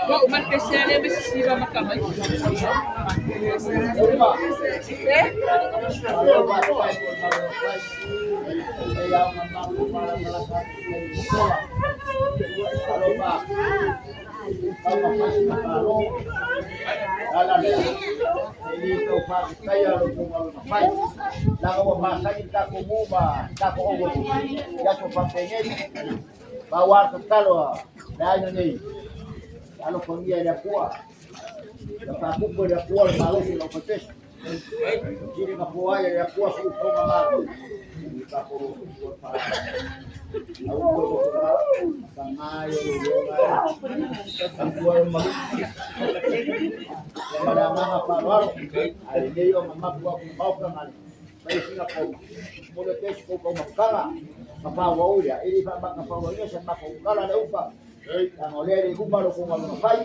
Wah, umat Kristiani masisiba makamay. Bawar kalo dahil ni ano pamilya niya po napakubod na po malo sila pates hindi ka po ay niya po sa upong mga hindi ka po para ako po sangayo yung ang buwan mag yung mga parwar ay hindi yung magwa po pautangan ay sila po mulites po po magkala kapawaw niya hindi pa makapawaw niya sa makukala na upang ang olere kumalo kung ano pa.